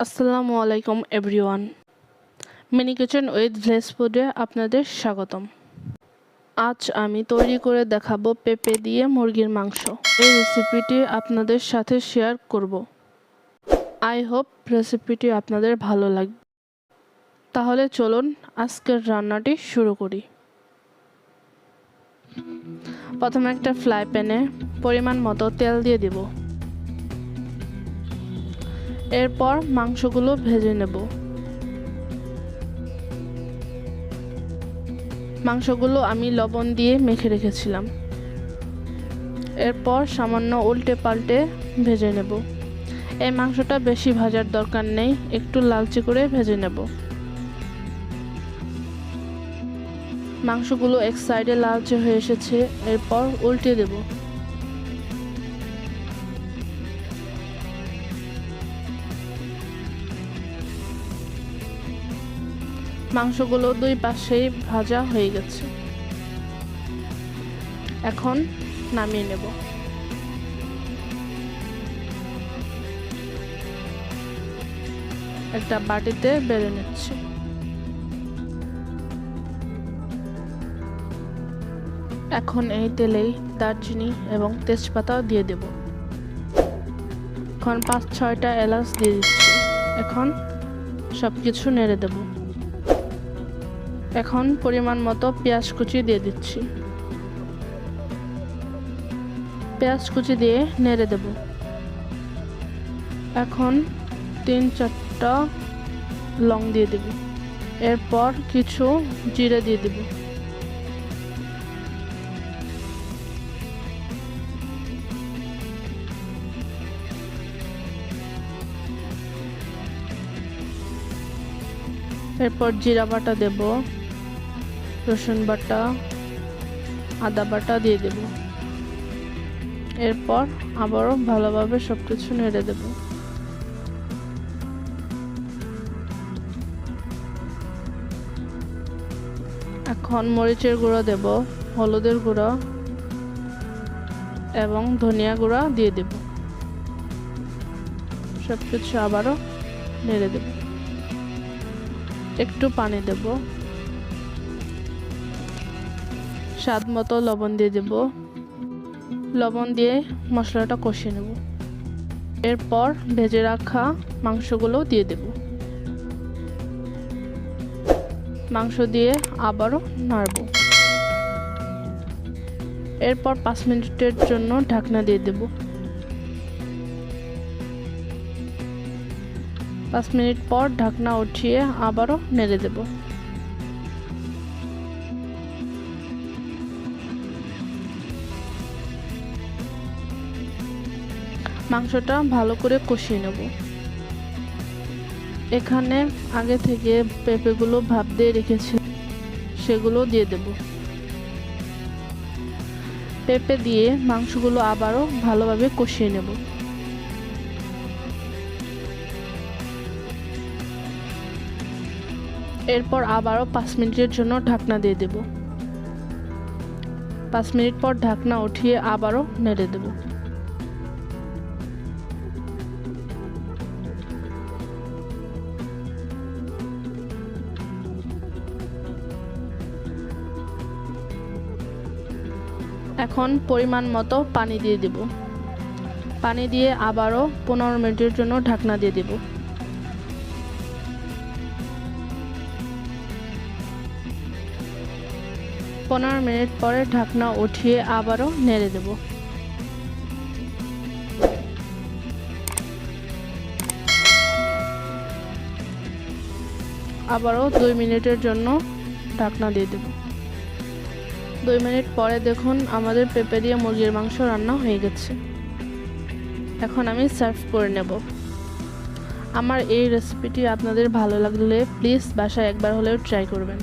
আসসালামু আলাইকুম everyone, mini kitchen with village ফুডে আপনাদের স্বাগতম। আজ আমি তৈরি করে দেখাবো পেঁপে দিয়ে মুরগির মাংস। এই রেসিপিটি আপনাদের সাথে শেয়ার করব। আই হোপ রেসিপিটি আপনাদের ভালো লাগবে। তাহলে চলুন আজকের রান্নাটি শুরু করি। প্রথমে একটা ফ্রাই প্যানে পরিমাণ মতো তেল দিয়ে দিব। এরপর মাংসগুলো ভেজে নেব। মাংসগুলো আমি লবণ দিয়ে মেখে রেখেছিলাম। এরপর সামান্য উল্টে পাল্টে ভেজে নেব। এই মাংসটা বেশি ভাজার দরকার নেই, একটু লালচে করে ভেজে নেব। মাংসগুলো এক সাইডে লালচে হয়ে এসেছে, এরপর উল্টে দেব। মাংসগুলো দুই পাশেই ভাজা হয়ে গেছে। এখন নামিয়ে নেব। একটা বাটিতে বেড়ে নিচ্ছি। এখন এই তেলেই দারচিনি এবং তেজপাতা দিয়ে দেব। এখন 5-6টা এলাচ দিয়ে দিচ্ছি। এখন সবকিছু নেড়ে দেব। এখন পরিমাণ মতো পেঁয়াজ কুচি দিয়ে দিচ্ছি। পেঁয়াজ কুচি দিয়ে নেড়ে দেব। এখন 3-4টা লং দিয়ে দেব। এরপর কিছু জিরে দিয়ে দেব। এরপর জিরা বাটা দেব, রসুন বাটা, আদা বাটা দিয়ে দেব। এরপর আবারও ভালোভাবে সবকিছু নেড়ে দেব। এখন মরিচের গুঁড়ো দেব, হলুদের গুঁড়ো এবং ধনিয়া গুঁড়া দিয়ে দেব। সবকিছু আবারও নেড়ে দেব। একটু পানি দেব। স্বাদ মতো লবণ দিয়ে দেব। লবণ দিয়ে মশলাটা কষিয়ে নেব। এরপর ভেজে রাখা মাংসগুলো দিয়ে দেব। মাংস দিয়ে আবারও নাড়ব। এরপর 5 মিনিটের জন্য ঢাকনা দিয়ে দেব। 5 মিনিট পর ঢাকনা উঠিয়ে আবারও নেড়ে দেব। মাংসটা ভালো করে কষিয়ে নেব। এখানে আগে থেকে পেঁপেগুলো ভাপ দিয়ে রেখেছি, সেগুলো দিয়ে দেব। পেঁপে দিয়ে মাংসগুলো আবারও ভালোভাবে কষিয়ে নেব। এরপর আবারও 5 মিনিটের জন্য ঢাকনা দিয়ে দেব। 5 মিনিট পর ঢাকনা উঠিয়ে আবারও নেড়ে দেব। এখন পরিমাণ মতো পানি দিয়ে দেব। পানি দিয়ে আবারও 15 মিনিটের জন্য ঢাকনা দিয়ে দেব। পনেরো মিনিট পরে ঢাকনা উঠিয়ে আবারও নেড়ে দেব। আবারও 2 মিনিটের জন্য ঢাকনা দিয়ে দেব। 2 মিনিট পরে দেখুন আমাদের পেঁপে দিয়ে মুরগির মাংস রান্না হয়ে গেছে। এখন আমি সার্ভ করে নেব। আমার এই রেসিপিটি আপনাদের ভালো লাগলে প্লিজ বাসায় একবার হলেও ট্রাই করবেন।